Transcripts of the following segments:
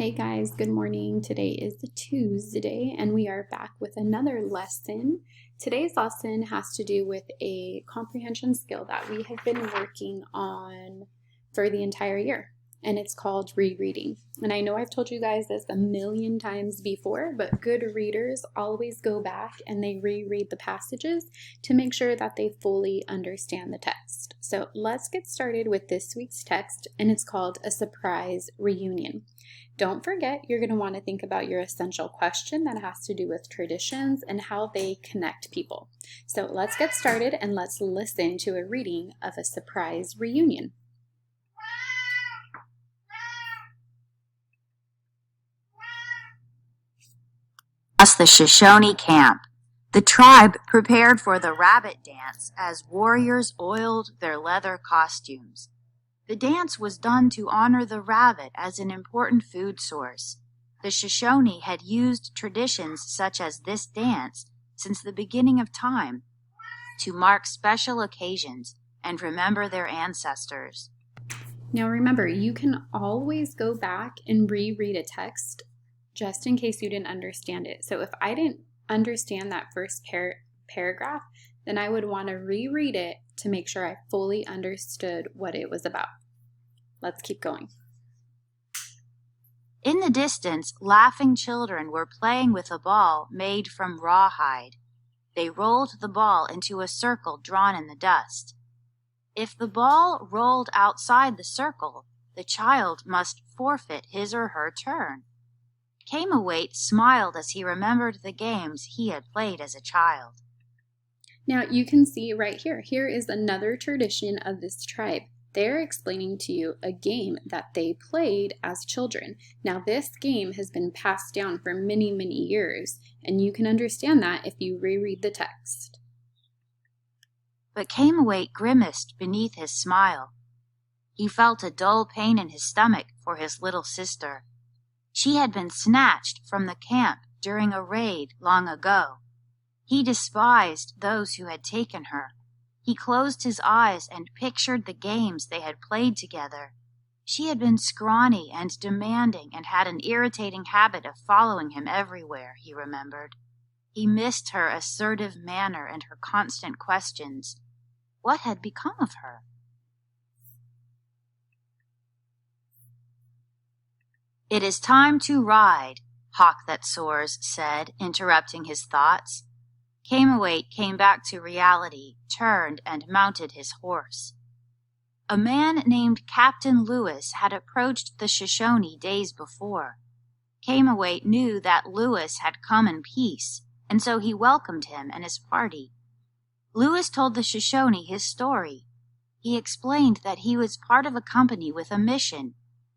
Hey guys, good morning. Today is Tuesday and we are back with another lesson. Today's lesson has to do with a comprehension skill that we have been working on for the entire year, and it's called rereading. And I know I've told you guys this a million times before, but good readers always go back and they reread the passages to make sure that they fully understand the text. So let's get started with this week's text, and it's called A Surprise Reunion. Don't forget, you're going to want to think about your essential question that has to do with traditions and how they connect people. So let's get started and let's listen to a reading of A Surprise Reunion. Across the Shoshone camp, the tribe prepared for the rabbit dance as warriors oiled their leather costumes. The dance was done to honor the rabbit as an important food source. The Shoshone had used traditions such as this dance since the beginning of time to mark special occasions and remember their ancestors. Now remember, you can always go back and reread a text just in case you didn't understand it. So if I didn't understand that first paragraph, then I would want to reread it to make sure I fully understood what it was about. Let's keep going. In the distance, laughing children were playing with a ball made from rawhide. They rolled the ball into a circle drawn in the dust. If the ball rolled outside the circle, the child must forfeit his or her turn. Camawait smiled as he remembered the games he had played as a child. Now you can see right here, here is another tradition of this tribe. They're explaining to you a game that they played as children. Now this game has been passed down for many, many years, and you can understand that if you reread the text. But Camawait grimaced beneath his smile. He felt a dull pain in his stomach for his little sister. She had been snatched from the camp during a raid long ago. He despised those who had taken her. He closed his eyes and pictured the games they had played together. She had been scrawny and demanding and had an irritating habit of following him everywhere, he remembered. He missed her assertive manner and her constant questions. What had become of her? "It is time to ride," Hawk That Soars said, interrupting his thoughts. Camawait came back to reality, turned, and mounted his horse. A man named Captain Lewis had approached the Shoshone days before. Camawait knew that Lewis had come in peace, and so he welcomed him and his party. Lewis told the Shoshone his story. He explained that he was part of a company with a mission.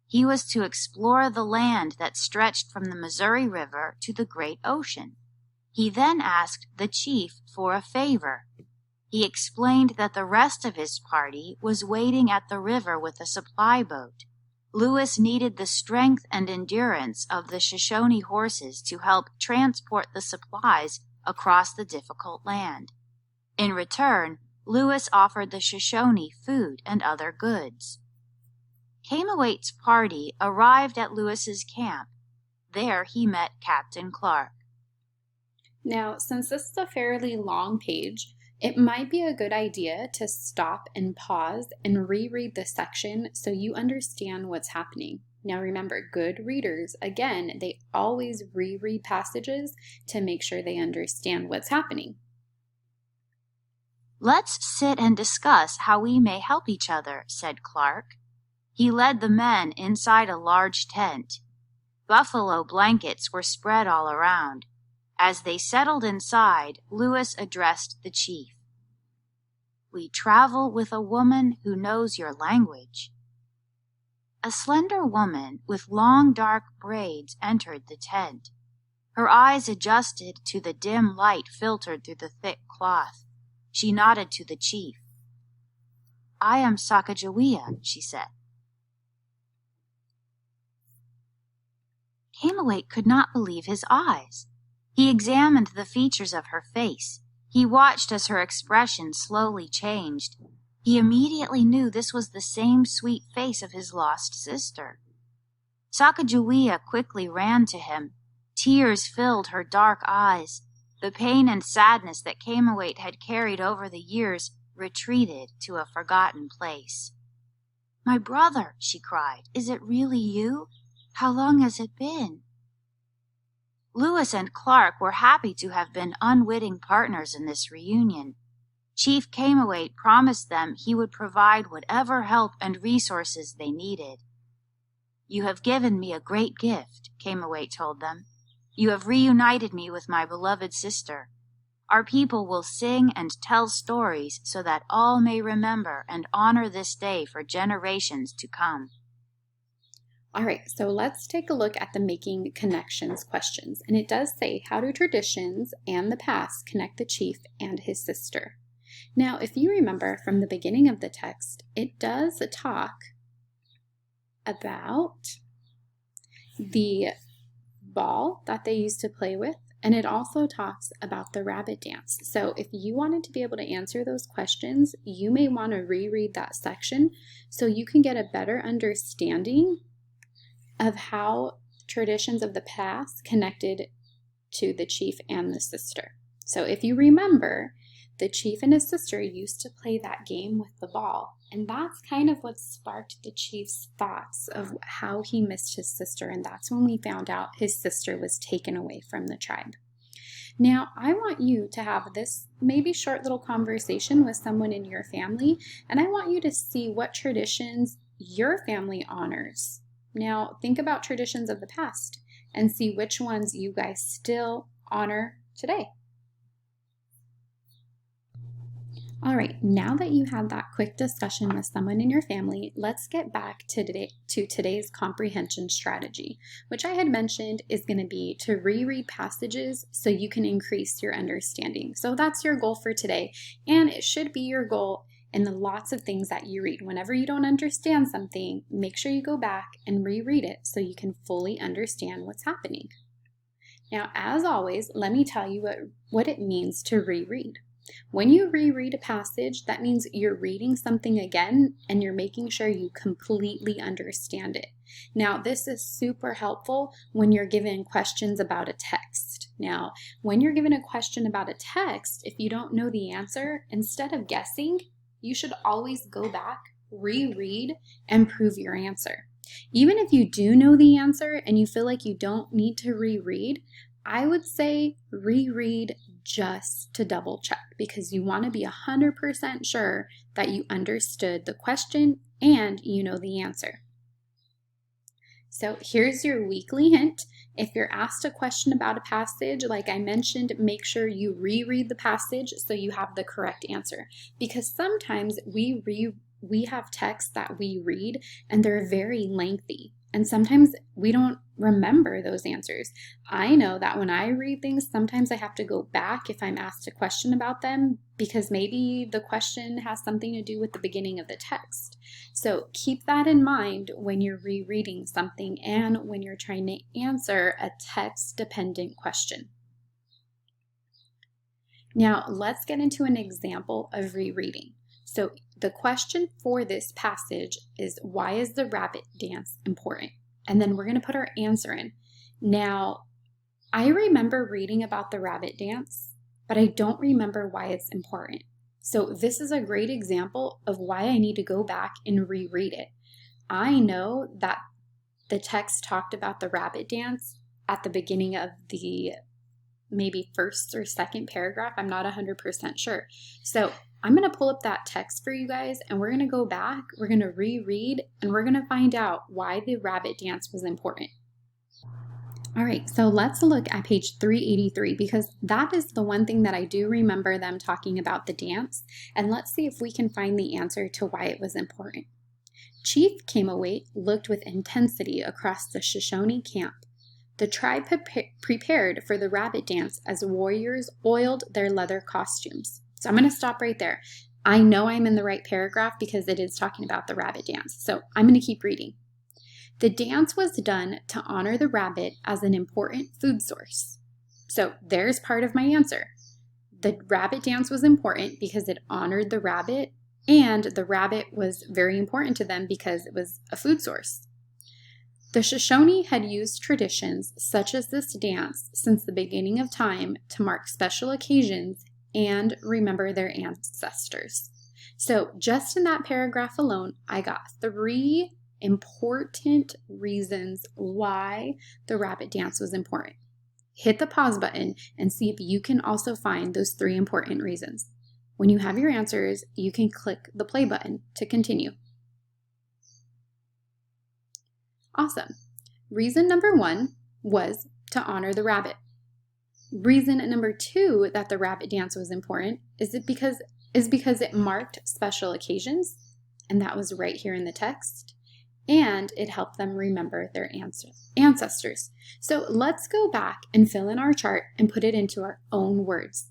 He was to explore the land that stretched from the Missouri River to the Great Ocean. He then asked the chief for a favor. He explained that the rest of his party was waiting at the river with a supply boat. Lewis needed the strength and endurance of the Shoshone horses to help transport the supplies across the difficult land. In return, Lewis offered the Shoshone food and other goods. Camawait's party arrived at Lewis's camp. There he met Captain Clark. Now, since this is a fairly long page, it might be a good idea to stop and pause and reread the section so you understand what's happening. Now remember, good readers, again, they always reread passages to make sure they understand what's happening. "Let's sit and discuss how we may help each other," said Clark. He led the men inside a large tent. Buffalo blankets were spread all around. As they settled inside, Lewis addressed the chief. "We travel with a woman who knows your language." A slender woman with long dark braids entered the tent. Her eyes adjusted to the dim light filtered through the thick cloth. She nodded to the chief. "I am Sacagawea," she said. Camawait could not believe his eyes. He examined the features of her face. He watched as her expression slowly changed. He immediately knew this was the same sweet face of his lost sister. Sacagawea quickly ran to him. Tears filled her dark eyes. The pain and sadness that Camawait had carried over the years retreated to a forgotten place. "My brother," she cried, "is it really you? How long has it been?" Lewis and Clark were happy to have been unwitting partners in this reunion. Chief Camawait promised them he would provide whatever help and resources they needed. "You have given me a great gift," Camawait told them. "You have reunited me with my beloved sister. Our people will sing and tell stories so that all may remember and honor this day for generations to come." All right, so let's take a look at the making connections questions. And it does say, how do traditions and the past connect the chief and his sister? Now, if you remember from the beginning of the text, it does talk about the ball that they used to play with, and it also talks about the rabbit dance. So if you wanted to be able to answer those questions, you may want to reread that section so you can get a better understanding of how traditions of the past connected to the chief and the sister. So if you remember, the chief and his sister used to play that game with the ball, and that's kind of what sparked the chief's thoughts of how he missed his sister, and that's when we found out his sister was taken away from the tribe. Now, I want you to have this maybe short little conversation with someone in your family, and I want you to see what traditions your family honors. Now, think about traditions of the past and see which ones you guys still honor today. All right, now that you had that quick discussion with someone in your family, let's get back to today's comprehension strategy, which I had mentioned is going to be to reread passages so you can increase your understanding. So that's your goal for today, and it should be your goal in the lots of things that you read. Whenever you don't understand something, make sure you go back and reread it so you can fully understand what's happening. Now, as always, let me tell you what it means to reread. When you reread a passage, that means you're reading something again and you're making sure you completely understand it. Now, this is super helpful when you're given questions about a text. Now, when you're given a question about a text, if you don't know the answer, instead of guessing, you should always go back, reread, and prove your answer. Even if you do know the answer and you feel like you don't need to reread, I would say reread just to double check, because you want to be 100% sure that you understood the question and you know the answer. So here's your weekly hint. If you're asked a question about a passage, like I mentioned, make sure you reread the passage so you have the correct answer. Because sometimes we have texts that we read and they're very lengthy. And sometimes we don't remember those answers. I know that when I read things, sometimes I have to go back if I'm asked a question about them, because maybe the question has something to do with the beginning of the text. So keep that in mind when you're rereading something and when you're trying to answer a text-dependent question. Now, let's get into an example of rereading. So the question for this passage is, why is the rabbit dance important? And then we're going to put our answer in. Now, I remember reading about the rabbit dance, but I don't remember why it's important. So this is a great example of why I need to go back and reread it. I know that the text talked about the rabbit dance at the beginning of the maybe first or second paragraph. I'm not 100% sure. So I'm going to pull up that text for you guys, and we're going to go back, we're going to reread, and we're going to find out why the rabbit dance was important. All right, so let's look at page 383, because that is the one thing that I do remember them talking about the dance, and let's see if we can find the answer to why it was important. Chief Camawait looked with intensity across the Shoshone camp. The tribe prepared for the rabbit dance as warriors oiled their leather costumes. So I'm going to stop right there. I know I'm in the right paragraph because it is talking about the rabbit dance. So I'm going to keep reading. The dance was done to honor the rabbit as an important food source. So there's part of my answer. The rabbit dance was important because it honored the rabbit, and the rabbit was very important to them because it was a food source. The Shoshone had used traditions such as this dance since the beginning of time to mark special occasions and remember their ancestors. So just in that paragraph alone, I got 3 important reasons why the rabbit dance was important. Hit the pause button and see if you can also find those 3 important reasons. When you have your answers, you can click the play button to continue. Awesome. Reason number 1 was to honor the rabbit. Reason number 2 that the rabbit dance was important is because it marked special occasions, and that was right here in the text, and it helped them remember their ancestors. So let's go back and fill in our chart and put it into our own words.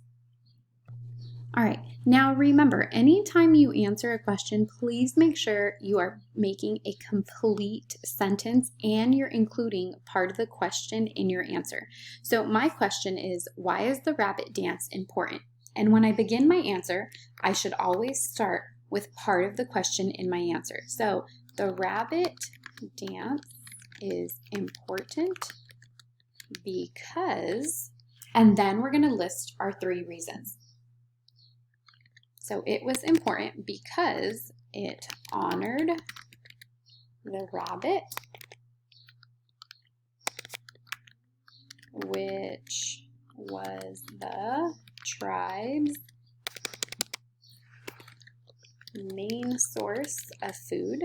All right, now remember, anytime you answer a question, please make sure you are making a complete sentence and you're including part of the question in your answer. So my question is, why is the rabbit dance important? And when I begin my answer, I should always start with part of the question in my answer. So the rabbit dance is important because, and then we're going to list our 3 reasons. So it was important because it honored the rabbit, which was the tribe's main source of food.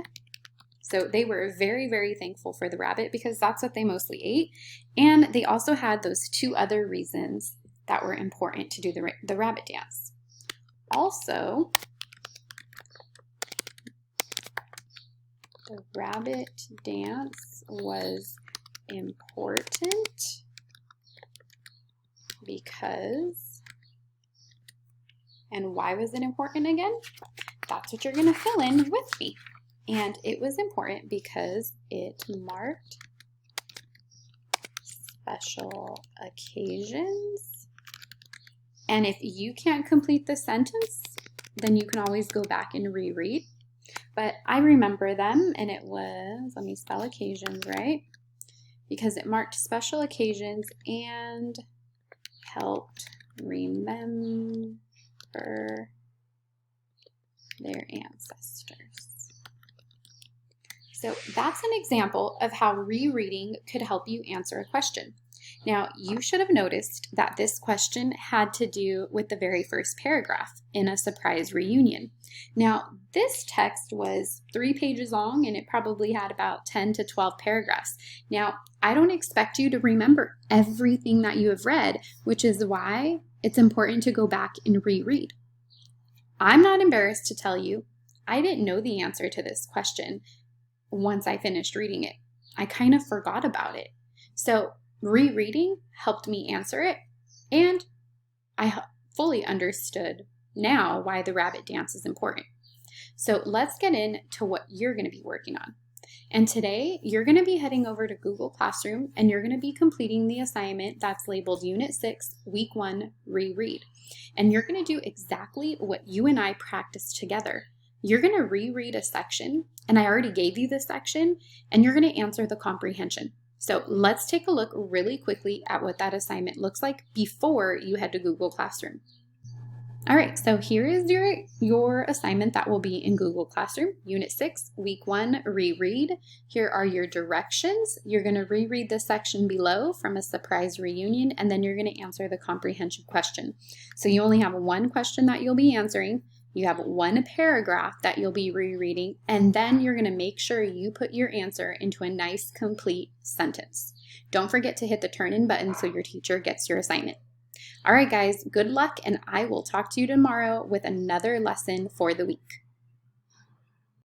So they were very, very thankful for the rabbit because that's what they mostly ate. And they also had those 2 other reasons that were important to do the rabbit dance. Also, the rabbit dance was important because, and why was it important again? That's what you're going to fill in with me. And it was important because it marked special occasions. And if you can't complete the sentence, then you can always go back and reread. But I remember them, and it was, let me spell occasions right, because it marked special occasions and helped remember their ancestors. So that's an example of how rereading could help you answer a question. Now, you should have noticed that this question had to do with the very first paragraph in a surprise reunion. Now, this text was 3 pages long and it probably had about 10 to 12 paragraphs. Now, I don't expect you to remember everything that you have read, which is why it's important to go back and reread. I'm not embarrassed to tell you, I didn't know the answer to this question once I finished reading it. I kind of forgot about it. So rereading helped me answer it, and I fully understood now why the rabbit dance is important. So let's get into what you're going to be working on. And today, you're going to be heading over to Google Classroom, and you're going to be completing the assignment that's labeled Unit 6, Week 1, Reread. And you're going to do exactly what you and I practiced together. You're going to reread a section, and I already gave you this section, and you're going to answer the comprehension. So let's take a look really quickly at what that assignment looks like before you head to Google Classroom. All right, so here is your assignment that will be in Google Classroom, Unit 6, Week 1, Reread. Here are your directions. You're going to reread the section below from a surprise reunion, and then you're going to answer the comprehension question. So you only have 1 question that you'll be answering. You have 1 paragraph that you'll be rereading, and then you're going to make sure you put your answer into a nice, complete sentence. Don't forget to hit the turn in button so your teacher gets your assignment. All right, guys, good luck, and I will talk to you tomorrow with another lesson for the week.